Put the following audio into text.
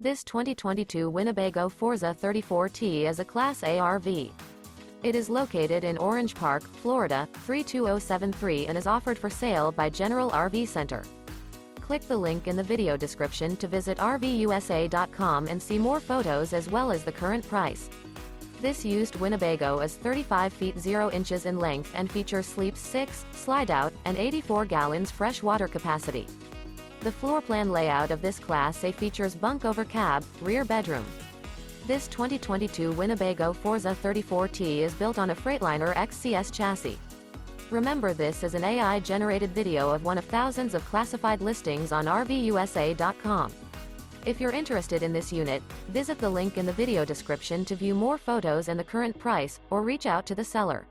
This 2022 Winnebago Forza 34T is a Class A RV. It is located in Orange Park, Florida, 32073 and is offered for sale by General RV Center. Click the link in the video description to visit RVUSA.com and see more photos as well as the current price. This used Winnebago is 35 feet 0 inches in length and features sleeps 6, Slideout, and 84 gallons fresh water capacity. The floor plan layout of this Class A features bunk over cab, rear bedroom. This 2022 Winnebago Forza 34T is built on a Freightliner XCS chassis. Remember, this is an AI-generated video of one of thousands of classified listings on RVUSA.com. If you're interested in this unit, visit the link in the video description to view more photos and the current price, or reach out to the seller.